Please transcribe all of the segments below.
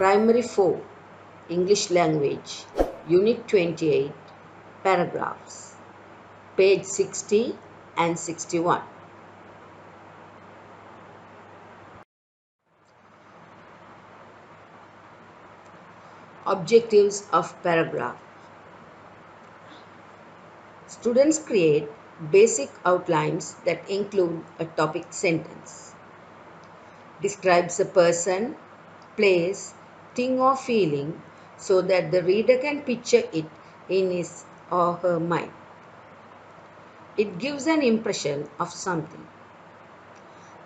Primary 4, English Language, Unit 28, Paragraphs, page 60 and 61. Objectives of paragraph. Students create basic outlines that include a topic sentence. Describes a person, place, thing or feeling so that the reader can picture it in his or her mind. It gives an impression of something.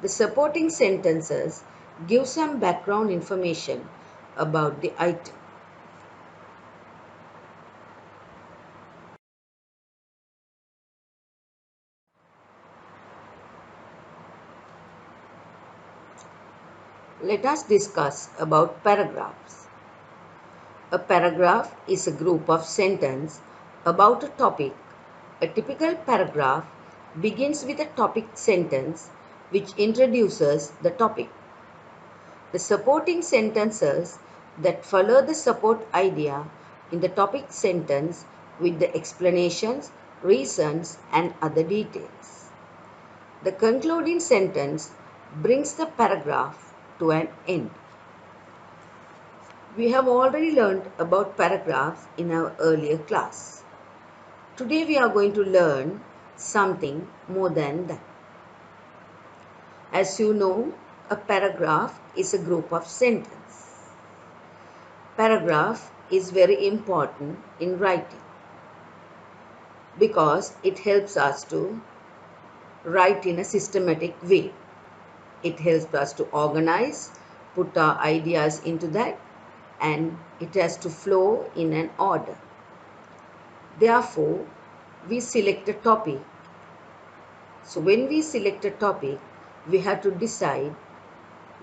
The supporting sentences give some background information about the item. Let us discuss about paragraphs. A paragraph is a group of sentences about a topic. A typical paragraph begins with a topic sentence which introduces the topic. The supporting sentences that follow the support idea in the topic sentence with the explanations, reasons, and other details. The concluding sentence brings the paragraph to an end. We have already learned about paragraphs in our earlier class. Today we are going to learn something more than that. As you know, a paragraph is a group of sentences. Paragraph is very important in writing because it helps us to write in a systematic way. It helps us to organize, put our ideas into that, and it has to flow in an order. Therefore, we select a topic. So when we select a topic, we have to decide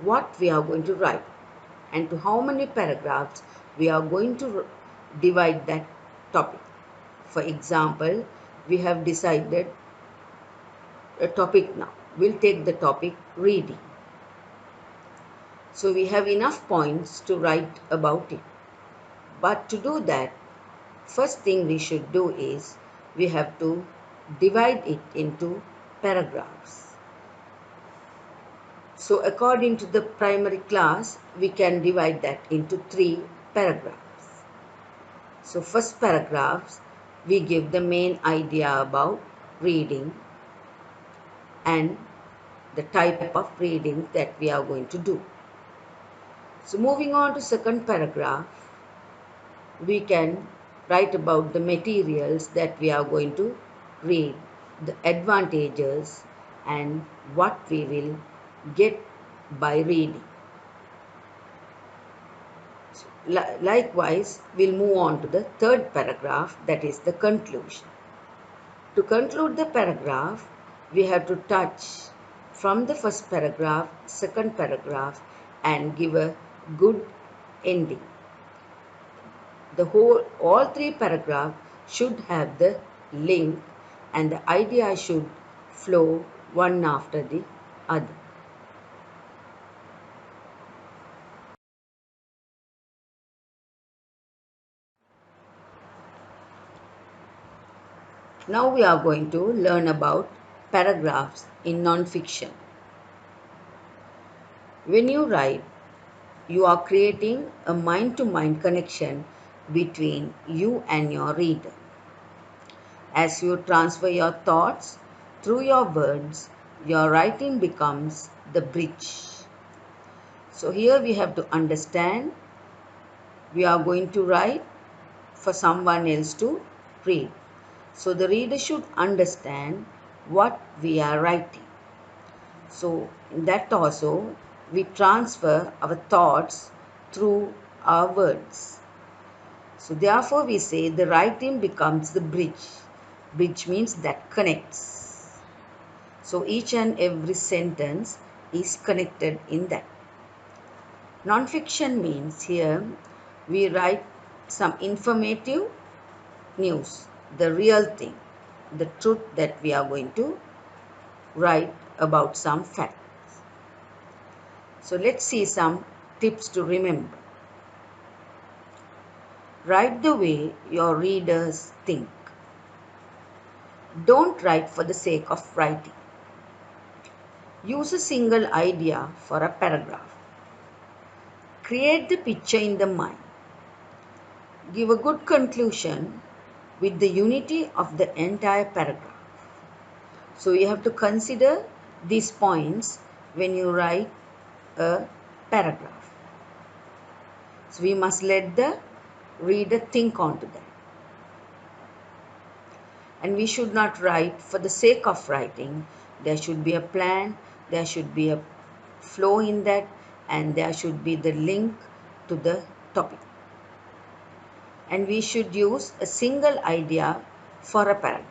what we are going to write and to how many paragraphs we are going to divide that topic. For example, we have decided a topic now. We'll take the topic reading. So we have enough points to write about it. But to do that, first thing we should do is we have to divide it into paragraphs. So according to the primary class, we can divide that into 3 paragraphs. So first paragraphs, we give the main idea about reading and the type of reading that we are going to do. So moving on to second paragraph, we can write about the materials that we are going to read, the advantages and what we will get by reading. So, likewise, we'll move on to the third paragraph, that is the conclusion. To conclude the paragraph, we have to touch from the first paragraph, second paragraph and give a good ending. All 3 paragraphs should have the link and the idea should flow one after the other. Now we are going to learn about paragraphs in non-fiction. When you write, you are creating a mind-to-mind connection between you and your reader. As you transfer your thoughts through your words, your writing becomes the bridge. So here we have to understand we are going to write for someone else to read. So the reader should understand what we are writing. So in that also we transfer our thoughts through our words. So therefore we say the writing becomes the bridge. Bridge means that connects. So each and every sentence is connected in that. Non-fiction means here we write some informative news, the real thing, the truth that we are going to write about some facts. So let's see some tips to remember. Write the way your readers think. Don't write for the sake of writing. Use a single idea for a paragraph. Create the picture in the mind. Give a good conclusion with the unity of the entire paragraph. So you have to consider these points when you write a paragraph. So we must let the reader think onto that. And we should not write for the sake of writing. There should be a plan, there should be a flow in that, and there should be the link to the topic. And we should use a single idea for a paragraph.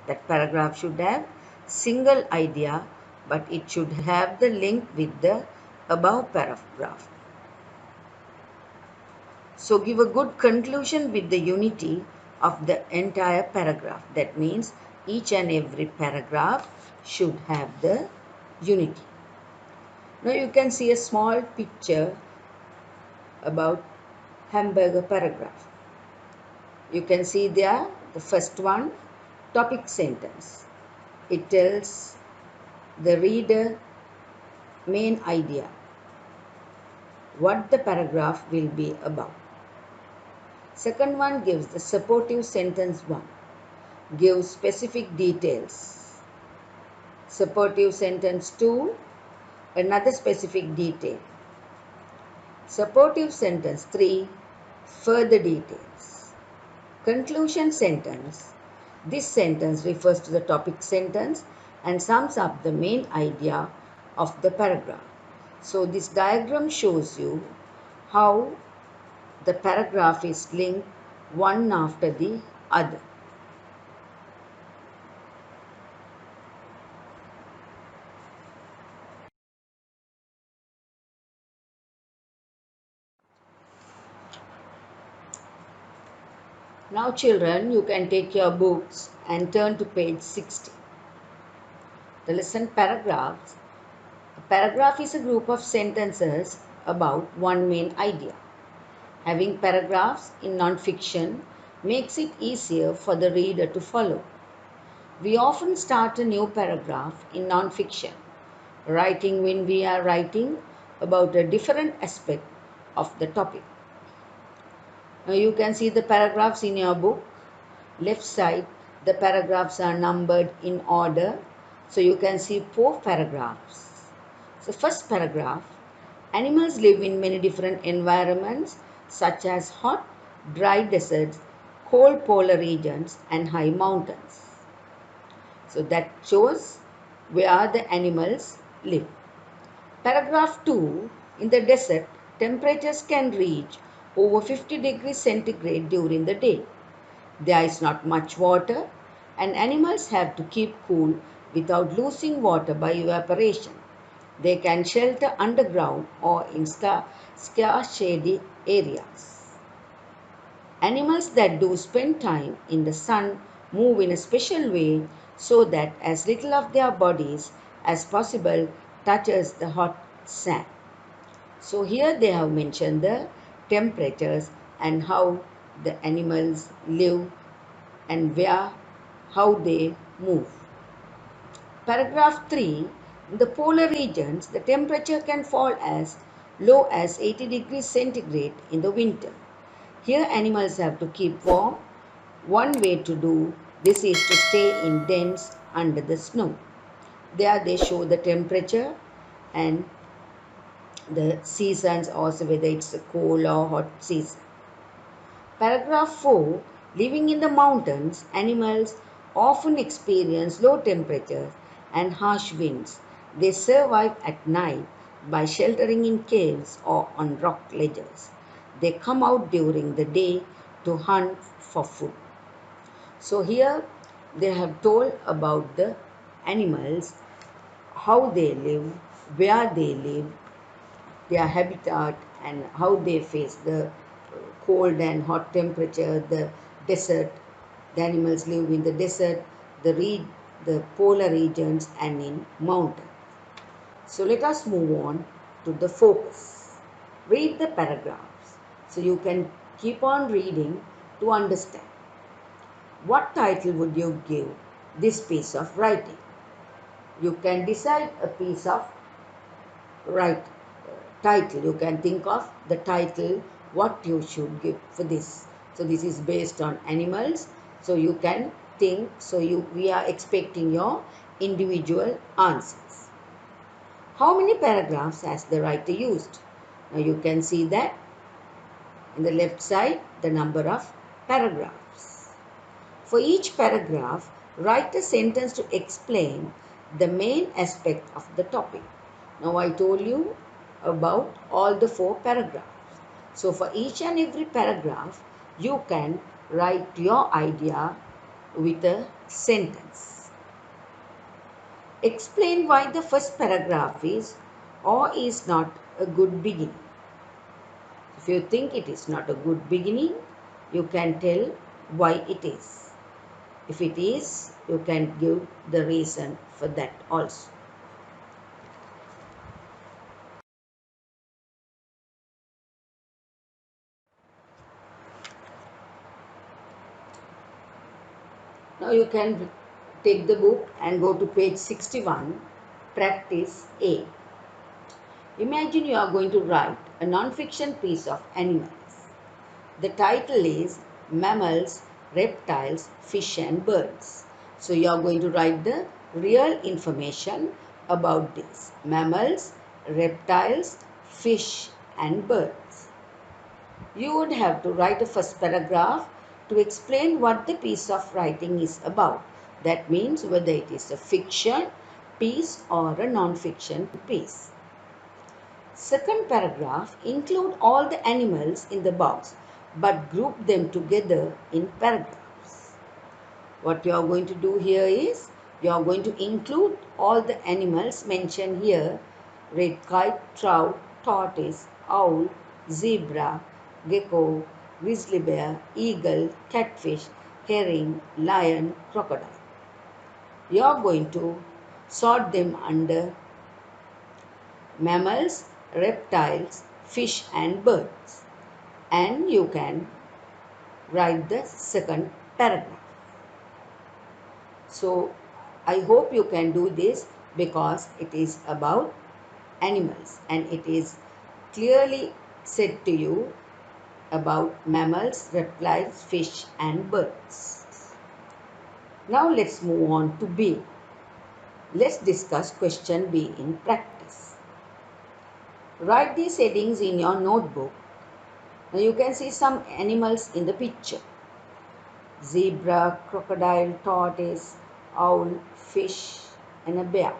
That paragraph should have single idea, but it should have the link with the above paragraph. So give a good conclusion with the unity of the entire paragraph. That means each and every paragraph should have the unity. Now you can see a small picture about hamburger paragraph. You can see there the first one, topic sentence. It tells the reader main idea, what the paragraph will be about. Second one gives the supportive sentence 1, gives specific details. Supportive sentence 2, another specific detail. Supportive sentence 3, further details. Conclusion sentence. This sentence refers to the topic sentence and sums up the main idea of the paragraph. So this diagram shows you how the paragraph is linked one after the other. Now children, you can take your books and turn to page 60. The lesson paragraphs. A paragraph is a group of sentences about one main idea. Having paragraphs in non-fiction makes it easier for the reader to follow. We often start a new paragraph in non-fiction, writing when we are writing about a different aspect of the topic. Now you can see the paragraphs in your book. Left side, the paragraphs are numbered in order. So you can see 4 paragraphs. So first paragraph, animals live in many different environments such as hot, dry deserts, cold polar regions and high mountains. So that shows where the animals live. Paragraph 2, in the desert, temperatures can reach over 50 degrees centigrade during the day. There is not much water and animals have to keep cool without losing water by evaporation. They can shelter underground or in scarce shady areas. Animals that do spend time in the sun move in a special way so that as little of their bodies as possible touches the hot sand. So here they have mentioned the temperatures and how the animals live and how they move. Paragraph 3. In the polar regions, the temperature can fall as low as 80 degrees centigrade in the winter. Here animals have to keep warm. One way to do this is to stay in dens under the snow. There they show the temperature and the seasons, also whether it's a cold or hot season. Paragraph 4. Living in the mountains, animals often experience low temperatures and harsh winds. They survive at night by sheltering in caves or on rock ledges. They come out during the day to hunt for food. So here they have told about the animals, how they live, where they live, their habitat and how they face the cold and hot temperature, the desert. The animals live in the desert, the polar regions and in mountain. So let us move on to the focus. Read the paragraphs. So you can Keep on reading to understand. What title would you give this piece of writing? You can decide a piece of right title. You can think of the title what you should give for this. So this is based on animals. So you can think. So we are expecting your individual answers. How many paragraphs has the writer used? Now you can see that in the left side the number of paragraphs. For each paragraph, write a sentence to explain the main aspect of the topic. Now I told you about all the 4 paragraphs. So for each and every paragraph, you can write your idea with a sentence. Explain why the first paragraph is or is not a good beginning. If you think it is not a good beginning, you can tell why it is. If it is, you can give the reason for that also. Now you can take the book and go to page 61, practice A. Imagine you are going to write a non-fiction piece of animals. The title is Mammals, Reptiles, Fish and Birds. So you are going to write the real information about these mammals, reptiles, fish and birds. You would have to write a first paragraph to explain what the piece of writing is about. That means whether it is a fiction piece or a non-fiction piece. Second paragraph, include all the animals in the box but group them together in paragraphs. What you are going to do here is you are going to include all the animals mentioned here: red kite, trout, tortoise, owl, zebra, gecko, grizzly bear, eagle, catfish, herring, lion, crocodile. You are going to sort them under mammals, reptiles, fish and birds, and you can write the second paragraph. So I hope you can do this because it is about animals and it is clearly said to you about mammals, reptiles, fish and birds. Now let's move on to B. Let's discuss question B in practice. Write these headings in your notebook. Now you can see some animals in the picture: zebra, crocodile, tortoise, owl, fish and a bear.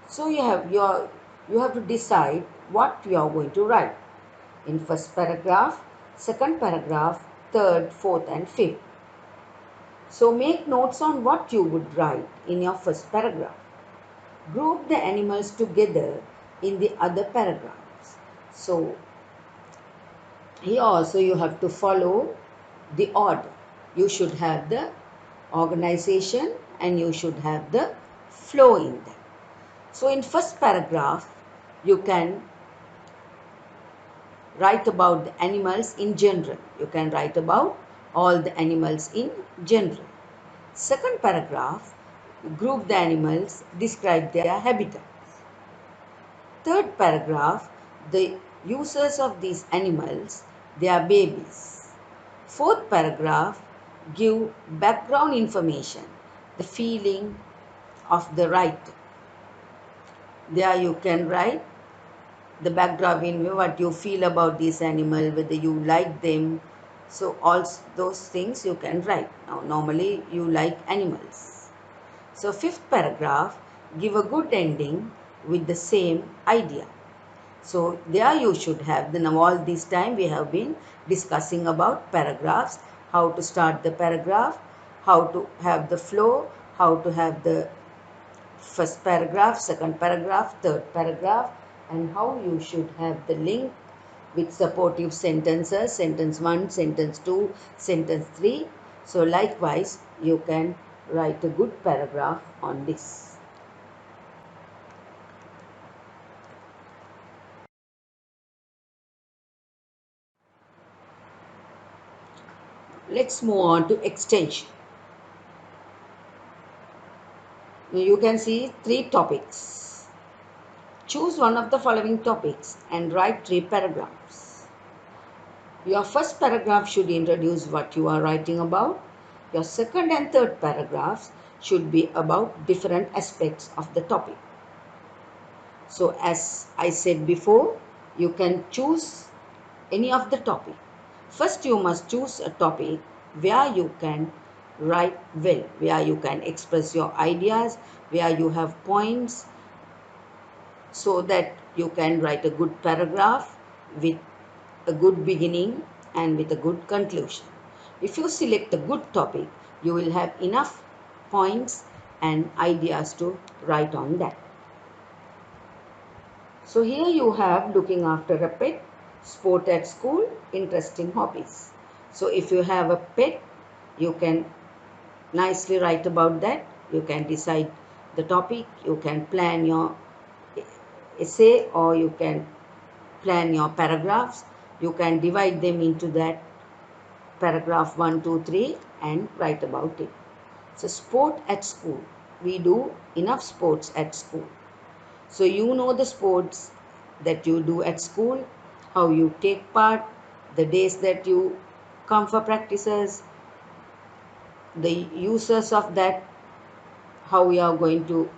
So you have to decide what you are going to write in first paragraph, second paragraph, third, fourth and fifth. So make notes on what you would write in your first paragraph. Group the animals together in the other paragraphs. So here also you have to follow the order. You should have the organization and you should have the flow in them. So in first paragraph, you can write about the animals in general. You can write about all the animals in general. Second paragraph, group the animals, describe their habitats. Third paragraph, the users of these animals, their babies. Fourth paragraph, give background information, the feeling of the writer. There you can write the background in what you feel about this animal, whether you like them. So all those things you can write. Now normally you like animals. So fifth paragraph, give a good ending with the same idea. So there you should have, now all this time we have been discussing about paragraphs, how to start the paragraph, how to have the flow, how to have the first paragraph, second paragraph, third paragraph, and how you should have the link with supportive sentences, sentence 1, sentence 2, sentence 3. So likewise, you can write a good paragraph on this. Let's move on to extension. You can see three topics. Choose one of the following topics and write three paragraphs. Your first paragraph should introduce what you are writing about. Your second and third paragraphs should be about different aspects of the topic. So as I said before, you can choose any of the topic. First, you must choose a topic where you can write well, where you can express your ideas, where you have points, so that you can write a good paragraph with a good beginning and with a good conclusion. If you select a good topic, you will have enough points and ideas to write on that. So here you have looking after a pet, sport at school, interesting hobbies. So if you have a pet, you can nicely write about that. You can decide the topic, you can plan your essay, or you can plan your paragraphs. You can divide them into that paragraph 1, 2, 3 and write about it. So sport at school. We do enough sports at school. So you know the sports that you do at school, how you take part, the days that you come for practices, the uses of that, how you are going to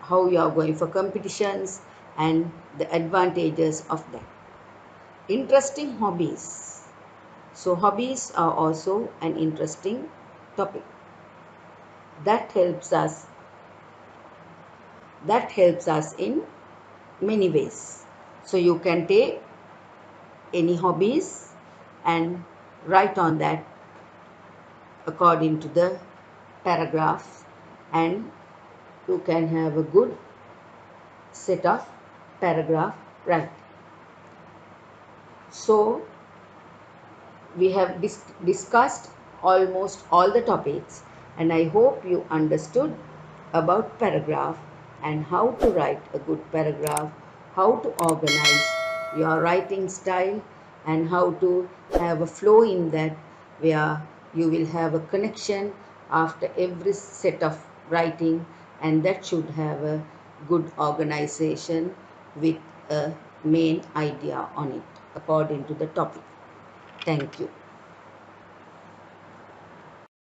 how you are going for competitions and the advantages of that. Interesting hobbies. So hobbies are also an interesting topic. That helps us that helps us in many ways. So you can take any hobbies and write on that according to the paragraphs, and you can have a good set of paragraph writing. So we have discussed almost all the topics, and I hope you understood about paragraph and how to write a good paragraph, how to organize your writing style, and how to have a flow in that where you will have a connection after every set of writing, and that should have a good organization with a main idea on it according to the topic. Thank you.